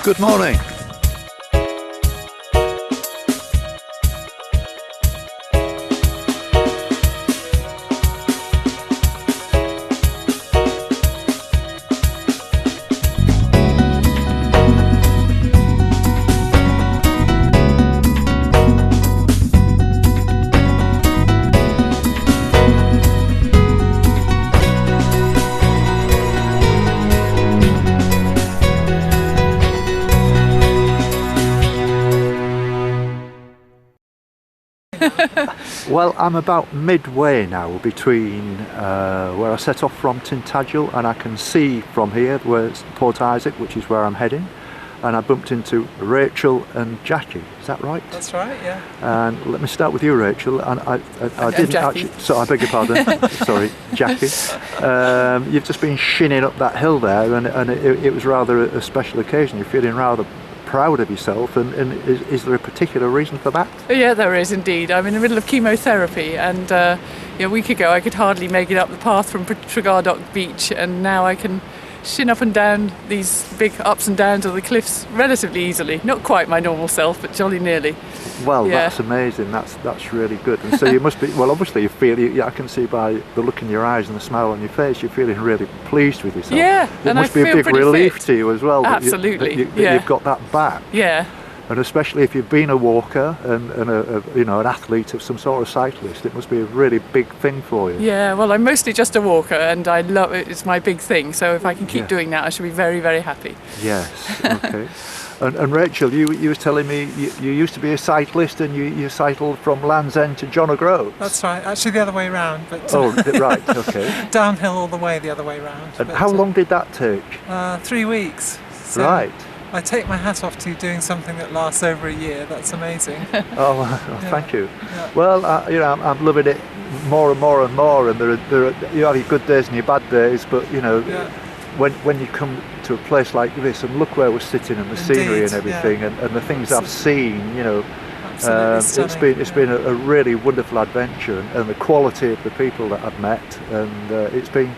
Good morning. Well, I'm about midway now between where I set off from Tintagel, and I can see from here where it's Port Isaac, which is where I'm heading, and I bumped into Rachel and Jackie. Is that right? That's right, yeah. And let me start with you, Rachel. And I didn't Jackie. actually. So I beg your pardon. Sorry, Jackie. You've just been shinning up that hill there, and it was rather a special occasion. You're feeling rather proud of yourself, and is there a particular reason for that? Yeah, there is indeed. I'm in the middle of chemotherapy, and a week ago I could hardly make it up the path from Tregardock Beach, and now I can shin up and down these big ups and downs of the cliffs relatively easily. Not quite my normal self, but jolly nearly. Well, yeah. That's amazing. That's really good. And so you must be, well, obviously you feel, I can see by the look in your eyes and the smile on your face, you're feeling really pleased with yourself. Yeah, it must be a big relief to you as well. Absolutely, that you've got that back. Yeah. And especially if you've been a walker and an athlete of some sort of cyclist, it must be a really big thing for you. Yeah, well, I'm mostly just a walker, and I love it. It's my big thing. So if I can keep doing that, I should be very, very happy. Yes. Okay. And Rachel, you was telling me you used to be a cyclist, and you cycled from Land's End to John O'Groats. That's right. Actually, the other way round. But oh, right. Okay. Downhill all the way, the other way round. And how long did that take? 3 weeks. So right. I take my hat off to doing something that lasts over a year. That's amazing. Oh, well, thank you. Yeah. Well, I'm loving it more and more and more. And there are you have your good days and your bad days, but when you come to a place like this, and look where we're sitting, and the scenery and everything, and the things I've seen, it's been a really wonderful adventure, and the quality of the people that I've met, and it's been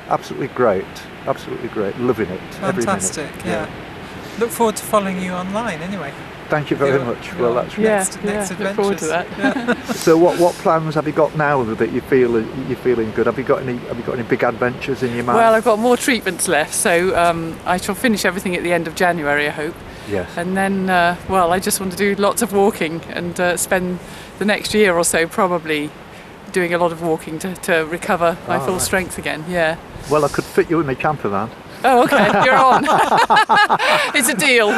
absolutely great, loving it. Fantastic. Every minute. Yeah. Look forward to following you online anyway. Thank you very much. Well, that's next adventures. Look forward to that. Yeah. So what plans have you got now that you're feeling good? Have you got any big adventures in your mind? Well, I've got more treatments left, so I shall finish everything at the end of January, I hope. Yes. And then, I just want to do lots of walking, and spend the next year or so probably doing a lot of walking to recover my full strength again. Yeah. Well, I could fit you in my camper van. Oh, okay, you're on. It's a deal.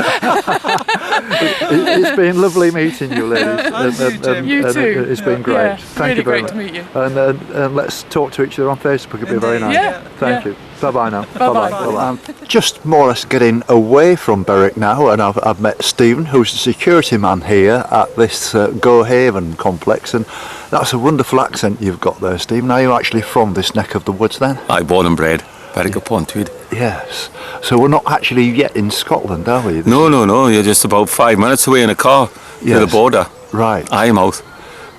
It's been lovely meeting you, ladies. You too. It's been great. Yeah, Thank really you very great much. to meet you. And let's talk to each other on Facebook. It'd be very nice. Yeah. Thank you. Bye-bye now. Bye-bye. Well, I'm just more or less getting away from Berwick now, and I've met Stephen, who's the security man here at this Go Haven complex, and that's a wonderful accent you've got there, Stephen. Are you actually from this neck of the woods then? I'm born and bred. Berwick upon Tweed. Yes. So we're not actually yet in Scotland, are we? No. You're just about 5 minutes away in a car to the border. Right. Eyemouth.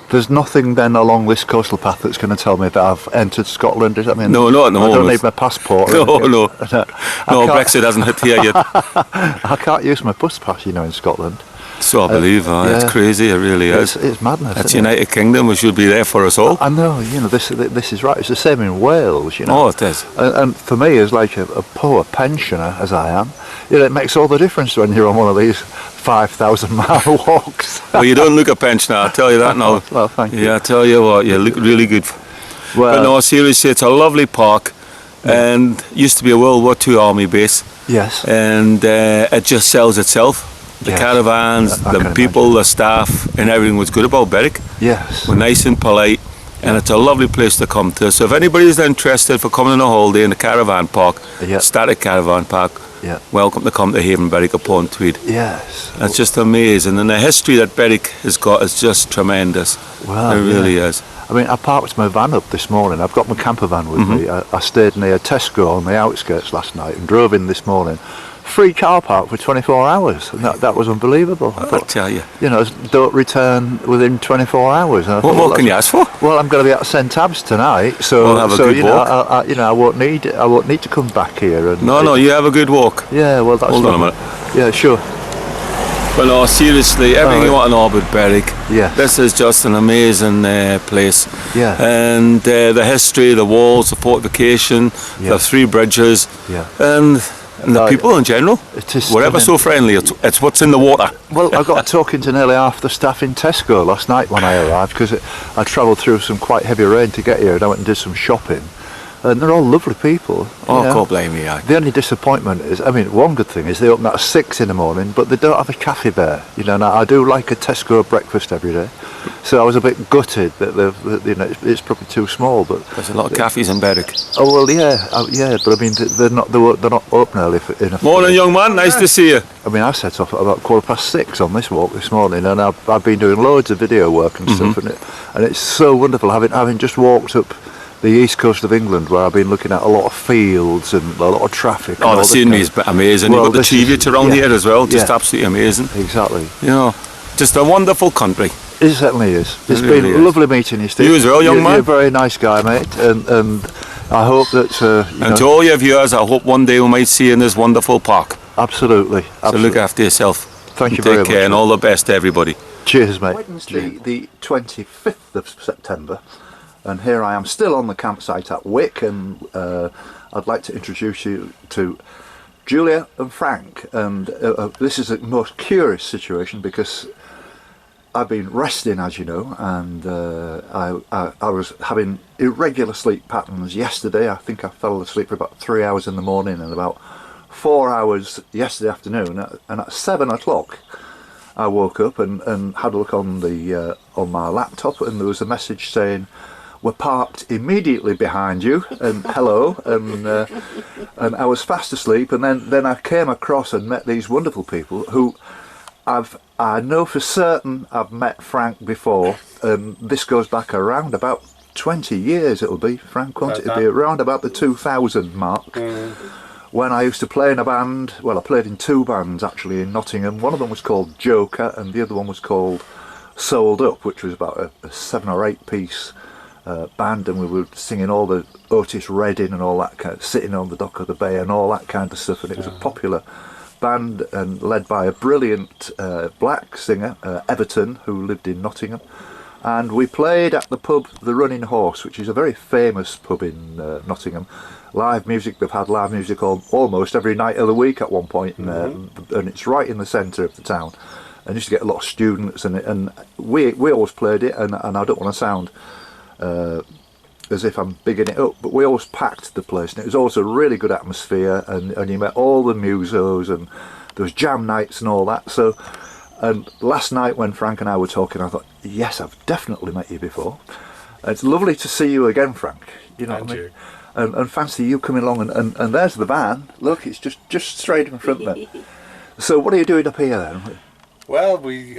There's nothing then along this coastal path that's going to tell me that I've entered Scotland. Does that mean? No, not at the moment. I don't need my passport. No. Brexit hasn't hit here yet. I can't use my bus pass, in Scotland. So I believe, it's crazy, it really is. It's madness. It's United Kingdom, which should be there for us all. I know, this is right. It's the same in Wales, Oh, it is. And for me, as like a poor pensioner as I am, it makes all the difference when you're on one of these 5,000-mile walks. Well, you don't look a pensioner, I'll tell you that now. Well, thank you. Yeah, I tell you what, you look really good. But no, seriously, it's a lovely park, and used to be a World War II army base. Yes. And it just sells itself. The caravans, the people, the staff, and everything was good about Berwick. Yes. We're nice and polite, and it's a lovely place to come to. So if anybody's interested for coming on a holiday in the caravan park, static caravan park, welcome to come to Haven, Berwick upon Tweed. Yes. It's just amazing, and the history that Berwick has got is just tremendous. Well, it really is. I mean, I parked my van up this morning. I've got my camper van with me. I stayed near Tesco on the outskirts last night and drove in this morning. Free car park for 24 hours. And that was unbelievable. I thought, I tell you. Don't return within 24 hours. What more can you ask for? Well, I'm going to be at St Ab's tonight, so we'll have a good walk. I won't need to come back here. And no, you have a good walk. Yeah, well, that's Hold on a minute. Yeah, sure. Well, no, seriously, everything you want to know about Berwick. Yeah. This is just an amazing place. Yeah. And the history, the walls, the fortification, the 3 bridges, and the people in general. It is whatever so friendly. It's what's in the water. Well, I got talking to nearly half the staff in Tesco last night when I arrived, because I travelled through some quite heavy rain to get here, and I went and did some shopping. And they're all lovely people. Oh, I can't blame you. The only disappointment is, I mean, one good thing is they open at 6 in the morning, but they don't have a cafe there. You know, and I do like a Tesco breakfast every day. So I was a bit gutted that it's probably too small. But there's a lot of cafes in Berwick. Oh well, yeah, but I mean, they're not open early enough. Morning, young man. Nice to see you. I mean, I set off at about 6:15 on this walk this morning, and I've been doing loads of video work and stuff, and it's so wonderful having just walked up the east coast of England, where I've been looking at a lot of fields and a lot of traffic. Oh, the scenery is amazing. Well, you've got the tributes around here as well, just absolutely amazing. Exactly. You know, just a wonderful country. It certainly is. It's really been lovely meeting you, Steve. You as well, young man. You're a very nice guy, mate, and I hope that... and to all your viewers, I hope one day we might see you in this wonderful park. Absolutely. So look after yourself. Thank you very much. Take care, and all the best to everybody. Cheers, mate. Wednesday, the 25th of September. And here I am still on the campsite at Wick, and I'd like to introduce you to Julia and Frank. And this is a most curious situation, because I've been resting, as you know, and I was having irregular sleep patterns yesterday. I think I fell asleep for about 3 hours in the morning and about 4 hours yesterday afternoon, and at 7 o'clock I woke up and had a look on on my laptop, and there was a message saying, "We're parked immediately behind you," and hello, and I was fast asleep, and then I came across and met these wonderful people who I know for certain I've met Frank before, and this goes back around about 20 years it'll be, Frank, won't it? It'll be around about the 2000 mark, when I used to play in a band. Well, I played in 2 bands actually in Nottingham. One of them was called Joker, and the other one was called Sold Up, which was about a 7 or 8 piece band, and we were singing all the Otis Redding and all that kind of, Sitting on the Dock of the Bay and all that kind of stuff, and it was a popular band and led by a brilliant black singer, Everton, who lived in Nottingham. And we played at the pub The Running Horse, which is a very famous pub in Nottingham. Live music, they've had live music almost every night of the week at one point, and it's right in the centre of the town. And used to get a lot of students, and we always played it, and I don't want to sound as if I'm bigging it up, but we always packed the place, and it was always a really good atmosphere, and you met all the musos, and there was jam nights and all that. So, and last night when Frank and I were talking, I thought, yes, I've definitely met you before. It's lovely to see you again, Frank. You know what I mean? And fancy you coming along, and there's the van. Look, it's just straight in front there. So what are you doing up here then? Well, we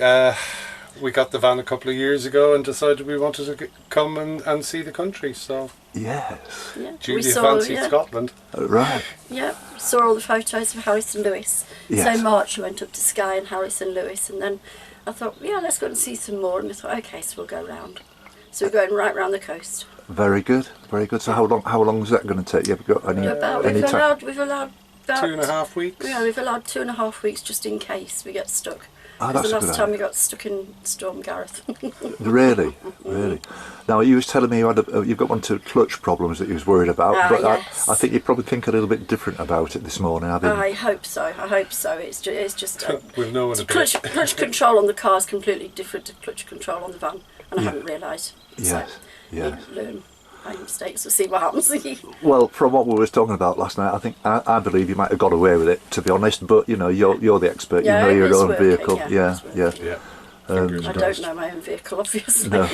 got the van a couple of years ago and decided we wanted to come and see the country. So yes, Julie fancied Scotland. Right. Yeah, saw all the photos of Harris and Lewis. Yes. So March I went up to Skye and Harris and Lewis, and then I thought, yeah, let's go and see some more. And I thought, okay, so we'll go round. So we're going right round the coast. Very good, very good. So how long is that going to take? You have got any time? We've allowed about 2.5 weeks. Yeah, we've allowed 2.5 weeks just in case we get stuck. Oh, that's the last last time we got stuck in Storm Gareth. Really. Now you was telling me you've got one or two clutch problems that you was worried about, but yes. I think you probably think a little bit different about it this morning. I hope so. It's just we've no one clutch control on the car is completely different to clutch control on the van, and I hadn't realised. Yes. So learn my mistakes. We'll see what happens. Well, from what we were talking about last night, I think I believe you might have got away with it, to be honest. But you know, you're the expert. You know your own vehicle. Yeah. I don't know my own vehicle, obviously. No.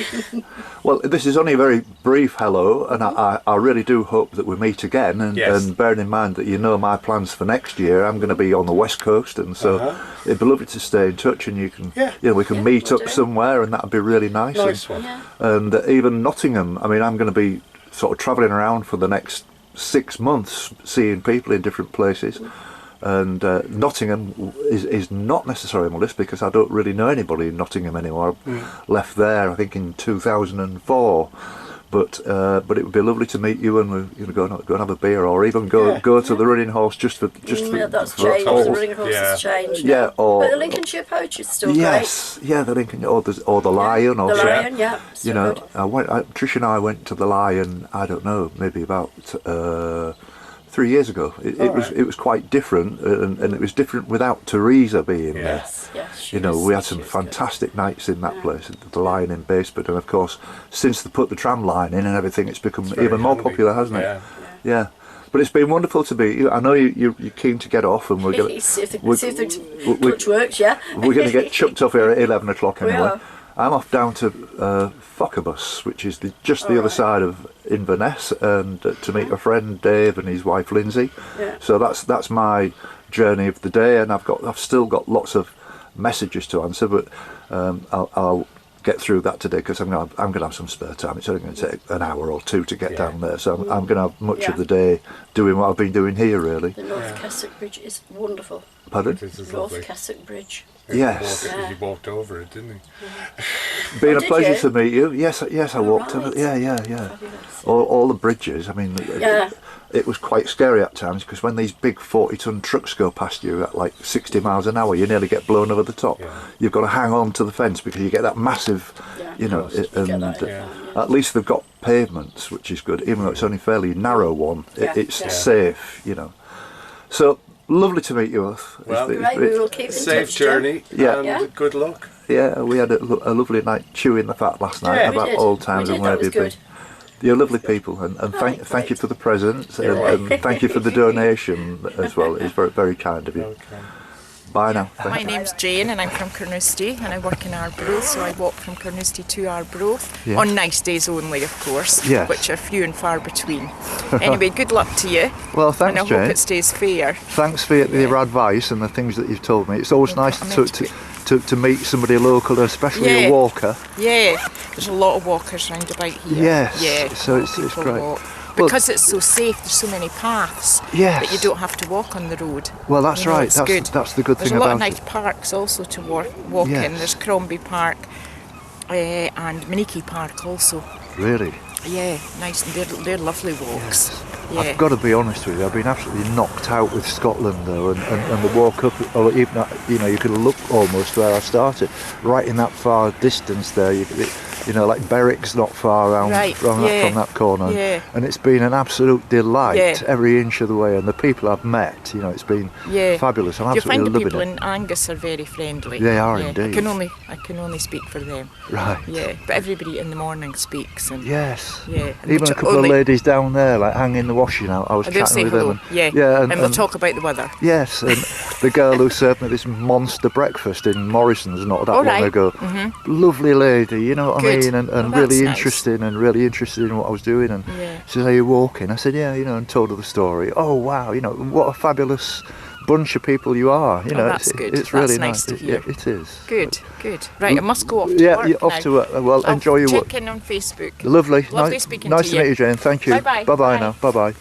Well, this is only a very brief hello, and I really do hope that we meet again. And bearing in mind that you know my plans for next year, I'm going to be on the West Coast, and so it'd be lovely to stay in touch, and you can, we can meet up somewhere, and that'd be really nice. Nice one. And even Nottingham. I mean, I'm going to be sort of travelling around for the next 6 months, seeing people in different places. And Nottingham is not necessarily on my list because I don't really know anybody in Nottingham anymore. I left there, I think, in 2004. But it would be lovely to meet you, and we're going to go and have a beer, or even go to the running horse just for that's changed. The running horse has changed. Yeah, but the Lincolnshire poach is still great. Yeah, the Lincoln or the Lion. The Lion, yeah. You know, Trish and I went to the Lion. I don't know, maybe about 3 years ago. It was quite different, and it was different without Teresa being there. Yes, you know, we had some fantastic nights in that place, the Lion in Baseford, and of course, since they put the tram line in and everything, it's become even more popular, hasn't it? Yeah. But it's been wonderful to be. I know you're keen to get off, and we're going to see if the clutch works. Yeah, we're going to get chucked off here at 11 o'clock anyway. I'm off down to Fockerbus, which is just the other side of Inverness, and to meet a friend Dave and his wife Lindsay. So that's my journey of the day, and I've still got lots of messages to answer, but I'll get through that today because I'm going to have some spare time. It's only going to take an hour or two to get down there, so I'm going to have much of the day doing what I've been doing here, really. The North Keswick Bridge is wonderful. Pardon? North Keswick Bridge. Yes. He walked over it, didn't he? Been a pleasure to meet you. Yes, I walked over. Yeah. All the bridges. I mean, it was quite scary at times because when these big 40-ton trucks go past you at like 60 miles an hour, you nearly get blown over the top. You've got to hang on to the fence because you get that massive, you know, at least they've got pavements, which is good, even though it's only a fairly narrow one. It's safe, you know. So lovely to meet you both. Well, we will keep in safe touch, journey and good luck. Yeah, we had a lovely night chewing the fat last night about old times and where they've been. You're lovely people, and thank you for the presents, and thank you for the donation as well. It's very, very kind of you. Okay. Bye now. My name's Jane, and I'm from Carnoustie, and I work in Arbroath, so I walk from Carnoustie to Arbroath on nice days only, of course, which are few and far between. Anyway, good luck to you. Well, thanks, and I Jane. hope it stays fair. Thanks for your advice and the things that you've told me. It's always nice to meet somebody local, especially a walker. Yeah, there's a lot of walkers round about here. Yes, so it's great. Walk. Because it's so safe, there's so many paths that you don't have to walk on the road. Well, that's right. It's good. That's the good thing about it. There's a lot of nice parks also to walk in. There's Crombie Park and Miniki Park also. Really? Yeah, nice, and they're lovely walks. Yes. Yeah. I've got to be honest with you, I've been absolutely knocked out with Scotland though, and the walk up, or even, you know, you could look almost where I started, right in that far distance there, you know, like Berwick's not far around from that corner, and it's been an absolute delight every inch of the way, and the people I've met, you know, it's been fabulous. I'm absolutely loving it. You find the people in Angus are very friendly. They are indeed. I can only speak for them. Right. Yeah, but everybody in the morning speaks. And even a couple of ladies down there, like hanging the washing out, I was chatting with them. And we'll talk about the weather. Yes, and the girl who served me this monster breakfast in Morrison's not that long ago, lovely lady, you know what I mean, and really interesting, and really interested in what I was doing, and she said, "Are you walking?" I said, "Yeah," you know, and told her the story. Oh wow, you know, what a fabulous bunch of people you are, you know. That's good. It's really nice to hear. It is. Good. Right, I must go off to work you're off now. to work. Well, enjoy your work. Check in on Facebook. Lovely. Speaking nice to meet you, Jane. Thank you. Bye-bye. Bye-bye now. Bye-bye.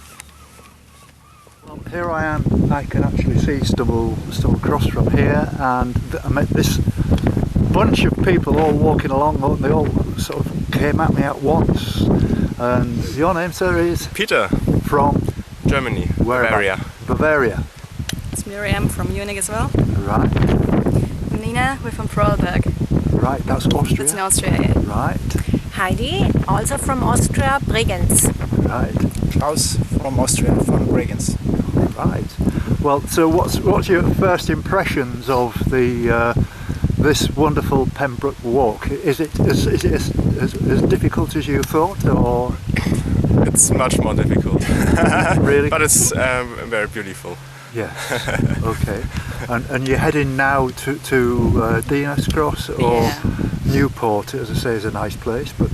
Well, here I am. I can actually see Stubble Cross from here, and I met this bunch of people all walking along, and they all sort of came at me at once. And your name, sir, is? Peter. From? Germany. Where? Bavaria. It's Marianne from Munich as well. Right. Nina, we're from Vorarlberg. Right, that's Austria. That's in Austria, yeah. Right. Heidi, also from Austria, Bregenz. Right. Klaus from Austria, from Bregenz. Right. Well, so what's your first impressions of the this wonderful Pembroke walk? Is it as difficult as you thought, or? It's much more difficult. Really? But it's very beautiful. Yes. Okay. And you're heading now to Dinas Cross or Newport, as I say, is a nice place, but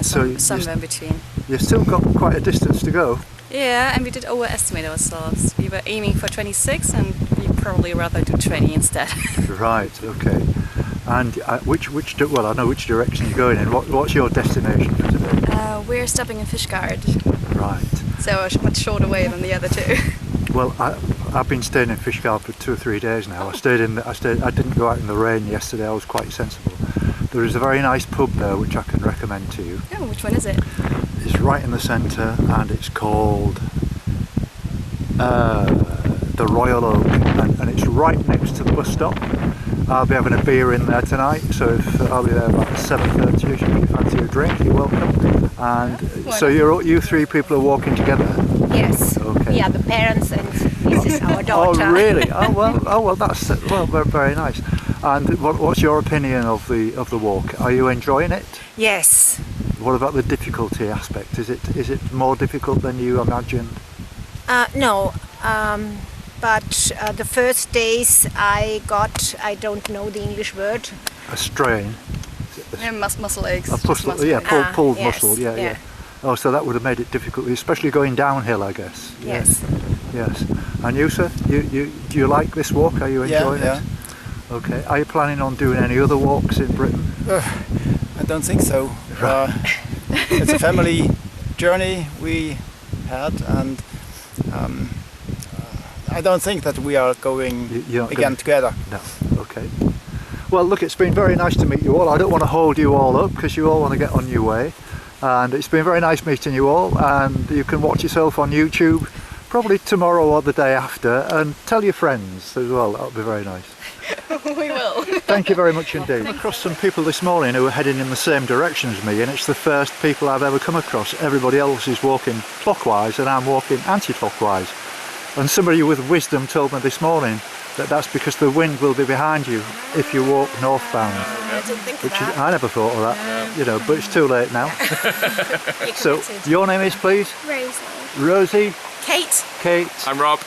somewhere in between. You've still got quite a distance to go. Yeah, and we did overestimate ourselves. We were aiming for 26, and we probably rather do 20 instead. Right. Okay. And well, I know which direction you're going in. What's your destination for today? We're stopping in Fishguard. Right. So a much shorter way than the other two. Well, I've been staying in Fishguard for 2 or 3 days now. I didn't go out in the rain yesterday. I was quite sensible. There is a very nice pub there which I can recommend to you. Oh, which one is it? is right in the centre, and it's called the Royal Oak, and it's right next to the bus stop. I'll be having a beer in there tonight, so if I'll be there about 7:30. If you fancy a drink, you're welcome. And so you three people are walking together? Yes. Okay. We are the parents, and this is our daughter. Oh really? Oh well, that's very nice. And what's your opinion of the walk? Are you enjoying it? Yes. What about the difficulty aspect? Is it more difficult than you imagined? No. But the first days I don't know the English word. A strain. Muscle aches. Pulled yes, muscle. Yeah. Oh, so that would have made it difficult, especially going downhill, I guess. Yes. Yes. And you, sir, do you like this walk? Are you enjoying it? Okay. Are you planning on doing any other walks in Britain? I don't think so. It's a family journey we had, and I don't think that we are going again together. No. Okay. Well, look, it's been very nice to meet you all. I don't want to hold you all up because you all want to get on your way. And it's been very nice meeting you all. And you can watch yourself on YouTube probably tomorrow or the day after, and tell your friends as well. That would be very nice. We will. Thank you very much indeed. I came across some people this morning who are heading in the same direction as me, and it's the first people I've ever come across. Everybody else is walking clockwise and I'm walking anti-clockwise. And somebody with wisdom told me this morning that that's because the wind will be behind you if you walk northbound. I didn't think of that. I never thought of that, but it's too late now. So, your name is, please? Rosie. Kate. I'm Rob.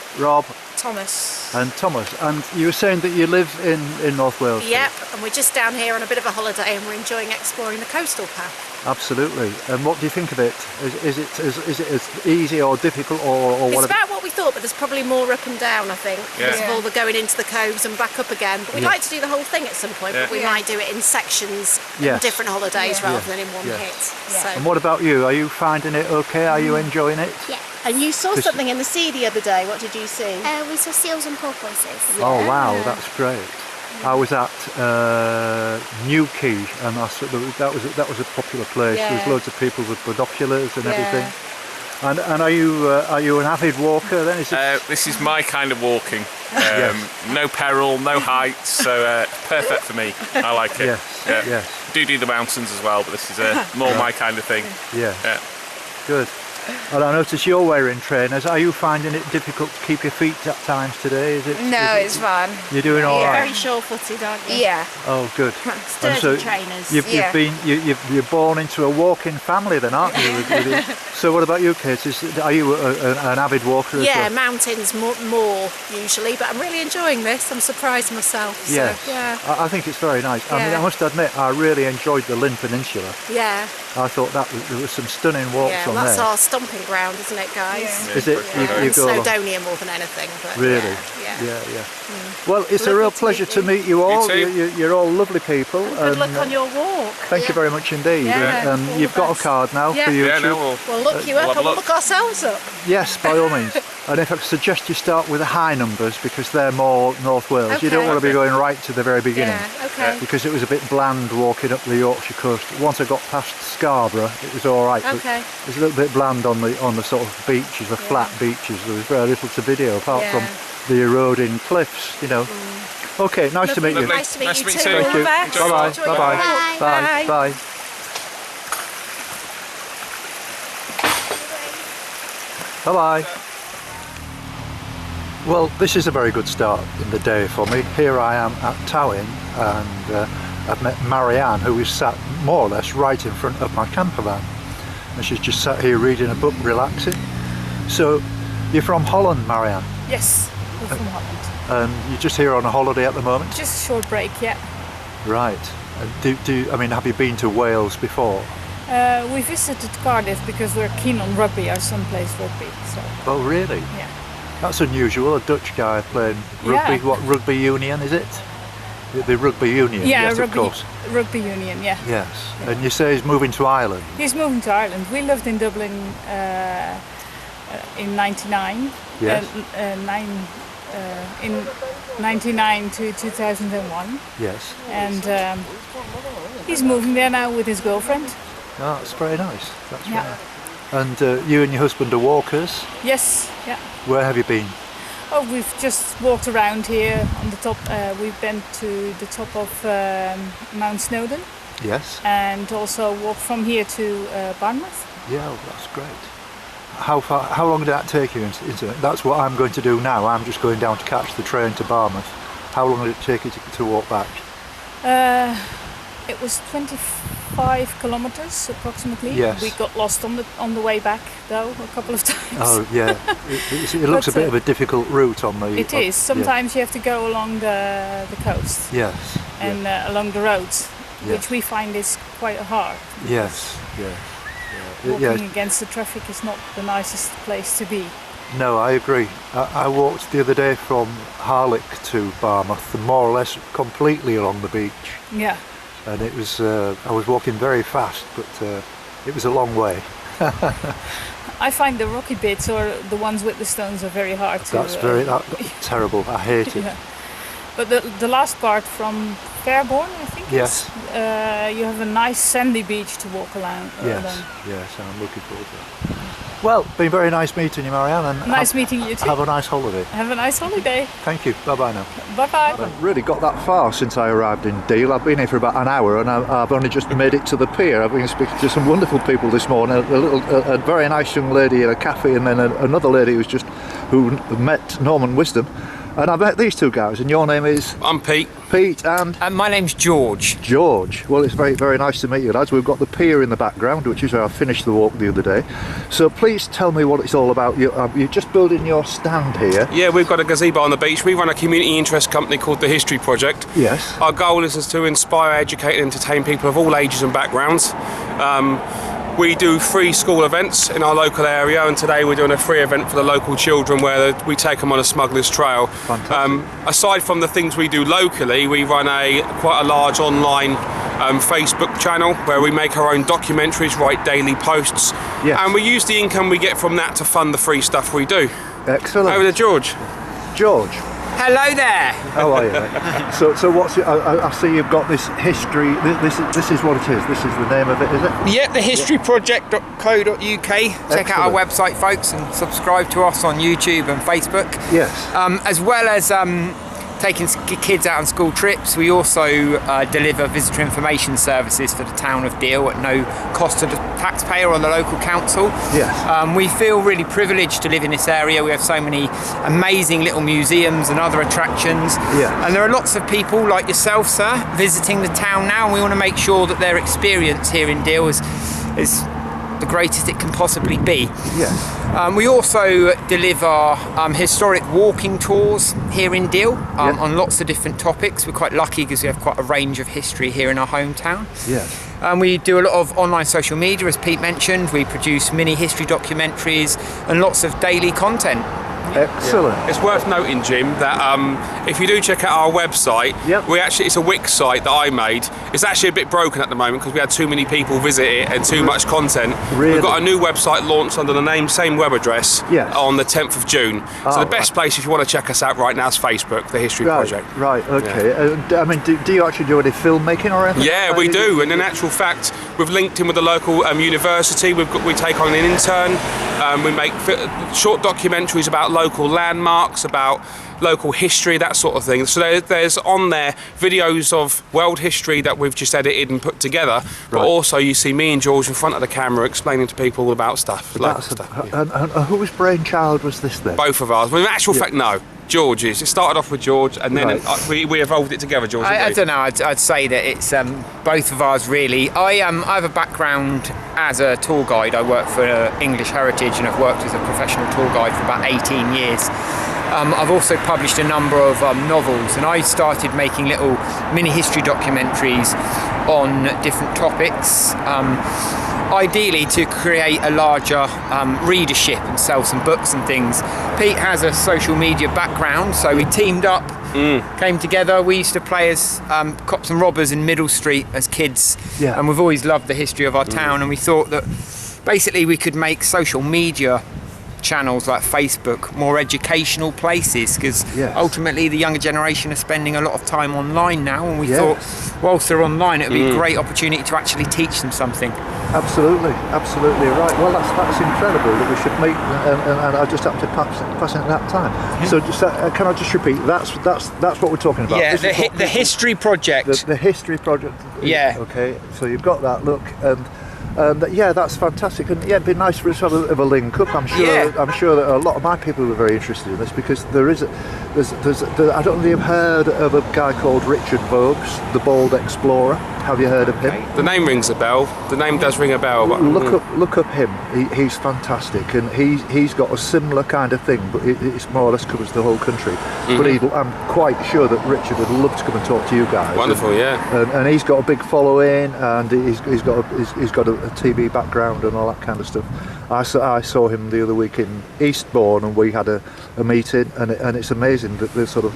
Thomas. And Thomas. And you were saying that you live in North Wales? Yep, and we're just down here on a bit of a holiday, and we're enjoying exploring the coastal path. Absolutely. And what do you think of it? Is it as easy or difficult or whatever? It's about what we thought, but there's probably more up and down, I think. Because of all the going into the coves and back up again. But we'd like to do the whole thing at some point, but we might do it in sections, in different holidays rather than in one hit. So. And what about you? Are you finding it okay? Are you enjoying it? Yeah. And you saw something in the sea the other day. What did you see? We saw seals and porpoises. Oh wow, that's great. I was at Newquay, and that was a popular place. There's loads of people with binoculars and everything. And are you an avid walker then? This is my kind of walking. No peril, no heights, so perfect for me. I like it. Yes. Do the mountains as well, but this is more my kind of thing. Yeah. Good. And I notice you're wearing trainers. Are you finding it difficult to keep your feet at times today? It's fun. You're doing all right. Very sure-footed, aren't you? Yeah. Oh, good. Sturdy trainers. You're born into a walking family, then, aren't you? So, what about you, Kate? Are you an avid walker as well? Mountains more usually, but I'm really enjoying this. I'm surprised myself. So, I think it's very nice. I mean, I must admit, I really enjoyed the Lynn Peninsula. Yeah. I thought there was some stunning walks on there. That's our stomping ground, isn't it, guys? Yeah. Is it? You go Snowdonia more than anything. But really? Yeah. Well, it's a real pleasure to meet you all. You're all lovely people. Good luck on your walk. Thank you very much indeed. You've got a card now for YouTube. We'll look you up and we'll look ourselves up. Yes, by all means. And if I suggest you start with the high numbers because they're more North Wales. Okay. You don't want to be going right to the very beginning. Yeah, okay. Because it was a bit bland walking up the Yorkshire coast. Once I got past Scarborough, it was all right. Okay. It was a little bit bland on the sort of beaches, the flat beaches. There was very little to video apart from the eroding cliffs, Okay, nice to meet you. Nice to meet you too. Thank you. Bye-bye. Bye-bye. Bye. Bye-bye. Well, this is a very good start in the day for me. Here I am at Towyn, and I've met Marianne, who is sat more or less right in front of my camper van. And she's just sat here reading a book, relaxing. So, you're from Holland, Marianne? Yes, we're from Holland. And you're just here on a holiday at the moment? Just a short break, yeah. Right. Have you been to Wales before? We visited Cardiff because we're keen on rugby, our son plays rugby. So. Oh really? Yeah. That's unusual, a Dutch guy playing rugby. Yeah. What, rugby union is it? The rugby union, yeah, yes, rugby, of course. Rugby union, yeah. Yes, yeah. And you say he's moving to Ireland? He's moving to Ireland. We lived in Dublin in '99. Yes. In '99 to 2001. Yes. And he's moving there now with his girlfriend. Oh, that's very nice. That's very nice. And you and your husband are walkers. Yes, yeah. Where have you been? Oh, we've just walked around here on the top. We've been to the top of Mount Snowdon. Yes. And also walked from here to Bournemouth. Yeah, well, that's great. How long did that take you into it? That's what I'm going to do now. I'm just going down to catch the train to Bournemouth. How long did it take you to walk back? It was 25 kilometers approximately. Yes. We got lost on the way back though a couple of times. Oh yeah, it looks a bit of a difficult route on the. It is. Sometimes you have to go along the coast. Yes. And along the roads, which we find is quite hard. Yes. Yeah. Walking against the traffic is not the nicest place to be. No, I agree. I walked the other day from Harlech to Bournemouth, more or less completely along the beach. Yeah. And it was, I was walking very fast, but it was a long way. I find the rocky bits or the ones with the stones are very hard to... That's terrible, I hate it. Yeah. But the last part from Fairborn, I think, yes. You have a nice sandy beach to walk along. Yes, I'm looking forward to that. Well, been very nice meeting you, Marianne. And nice meeting you too. Have a nice holiday. Have a nice holiday. Thank you. Bye-bye now. Bye-bye. I haven't really got that far since I arrived in Deal. I've been here for about an hour and I've only just made it to the pier. I've been speaking to some wonderful people this morning. A very nice young lady in a cafe, and then another lady who met Norman Wisdom. And I met these two guys, and your name is? I'm Pete. Pete, and my name's George. George. Well, it's very, very nice to meet you, lads. We've got the pier in the background, which is where I finished the walk the other day. So please tell me what it's all about. You're just building your stand here. Yeah, we've got a gazebo on the beach. We run a community interest company called the History Project. Yes. Our goal is to inspire, educate and entertain people of all ages and backgrounds. We do free school events in our local area, and today we're doing a free event for the local children where we take them on a smuggler's trail. Aside from the things we do locally, we run quite a large online Facebook channel where we make our own documentaries, write daily posts, and we use the income we get from that to fund the free stuff we do. Excellent. Over to George. George. Hello there. How are you, mate? So what's it? I see you've got this history. This is what it is. This is the name of it, is it? Yeah, thehistoryproject.co.uk. Check out our website, folks, and subscribe to us on YouTube and Facebook. Yes. As well as taking kids out on school trips, we also deliver visitor information services for the town of Deal at no cost to the taxpayer or the local council. Yes. We feel really privileged to live in this area. We have so many amazing little museums and other attractions. Yeah. And there are lots of people like yourself, sir, visiting the town now, and we want to make sure that their experience here in Deal is the greatest it can possibly be. Yes. We also deliver historic walking tours here in Deal on lots of different topics. We're quite lucky because we have quite a range of history here in our hometown. Yes. We do a lot of online social media, as Pete mentioned. We produce mini history documentaries and lots of daily content. Excellent. It's worth noting, Jim, that if you do check out our website, it's a Wick site that I made. It's actually a bit broken at the moment because we had too many people visit it and too much content. Really? We've got a new website launched under the same web address on the 10th of June. So the best place if you want to check us out right now is Facebook, The History Project. Right, okay. I mean, do you actually do any filmmaking or anything? Yeah, we do. And in actual fact, we've linked in with the local university. We take on an intern. We make short documentaries about local landmarks, about local history, that sort of thing. So there's on there videos of world history that we've just edited and put together, but also you see me and George in front of the camera explaining to people all about stuff. And whose brainchild was this then? Both of ours. Well, in actual fact, no. George's. It started off with George, and then we evolved it together, George. I don't know. I'd say that it's both of ours, really. I have a background as a tour guide. I work for English Heritage, and I've worked as a professional tour guide for about 18 years. I've also published a number of novels, and I started making little mini history documentaries on different topics. Ideally to create a larger readership and sell some books and things. Pete has a social media background, so we teamed up, came together. We used to play as cops and robbers in Middle Street as kids, and we've always loved the history of our town, and we thought that basically we could make social media channels like Facebook more educational places, because ultimately the younger generation are spending a lot of time online now, and we thought whilst they're online it would be a great opportunity to actually teach them something. Absolutely right. Well, that's incredible that we should meet, and I just have to pass it at that time. So just, can I just repeat? That's what we're talking about. Yeah, the history project. The history project. Yeah. Okay. So you've got that look, and yeah, that's fantastic. And yeah, it'd be nice for us to have a link up. I'm sure that a lot of my people are very interested in this, because there's I don't know if you've heard of a guy called Richard Bogues, the Bald Explorer. Have you heard of him? The name rings a bell. The name does ring a bell. But look up him. He's fantastic, and he's got a similar kind of thing, but it's more or less covers the whole country. But I'm quite sure that Richard would love to come and talk to you guys. Wonderful, yeah. And he's got a big following, and he's got a TV background and all that kind of stuff. I saw him the other week in Eastbourne, and we had a meeting, and it's amazing that there's sort of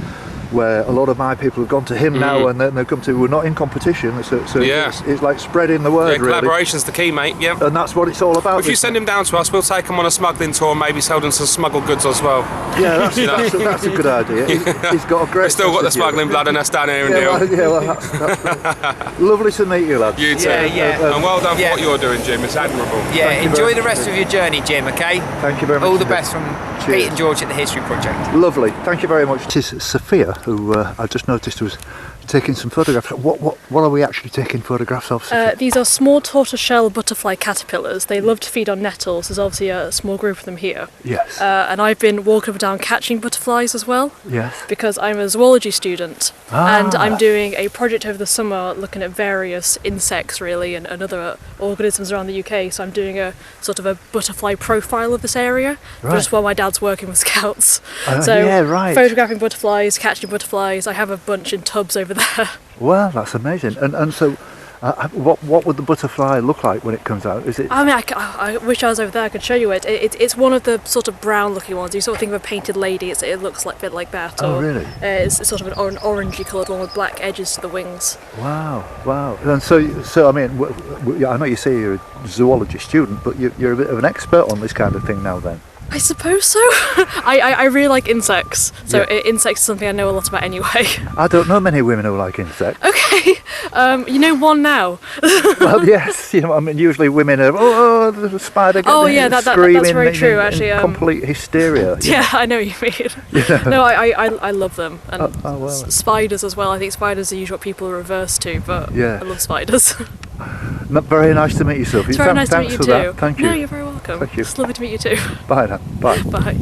where a lot of my people have gone to him now, and then they've come to. We're not in competition, so it's like spreading the word. Yeah, collaboration's the key, mate. Yeah, and that's what it's all about. If you send him down to us, we'll take him on a smuggling tour, and maybe sell them some smuggled goods as well. Yeah, that's a good idea. He's got a great. We've still got the smuggling blood in us down here in Deal. That's lovely to meet you, lads. You too. And well done for what you're doing, Jim. It's admirable. Yeah, enjoy the rest of your journey, Jim. Okay. Thank you very much. All the best from Pete and George at the History Project. Lovely. Thank you very much. It is Sophia, who I just noticed was taking some photographs. What are we actually taking photographs of? These are small tortoiseshell butterfly caterpillars. They love to feed on nettles. There's obviously a small group of them here. Yes. And I've been walking up and down catching butterflies as well. Yes. Because I'm a zoology student, and I'm doing a project over the summer looking at various insects really and other organisms around the UK. So I'm doing a sort of a butterfly profile of this area. Right. Just while my dad's working with Scouts. Right. Photographing butterflies, catching butterflies. I have a bunch in tubs over there. Well, that's amazing. And so, what would the butterfly look like when it comes out? Is it? I mean, I wish I was over there. I could show you it. It's one of the sort of brown-looking ones. You sort of think of a painted lady. It looks like a bit like that. Oh, really? It's sort of an orangey coloured one with black edges to the wings. Wow. And so I mean, I know you say you're a zoology student, but you're a bit of an expert on this kind of thing now, then. I suppose so. I really like insects, so insects is something I know a lot about anyway. I don't know many women who like insects. Okay, you know one now. Well, yes, I mean, usually women are, the spider screaming, that's very true, actually. In complete hysteria. Yeah, I know what you mean. No, I love them, and spiders as well. I think spiders are usually what people are averse to, but I love spiders. Very nice to meet you, Sophie. It's very nice to meet you too. That. Thank you. No, you're very welcome. Thank you. It's lovely to meet you too. Bye now. Bye. Bye.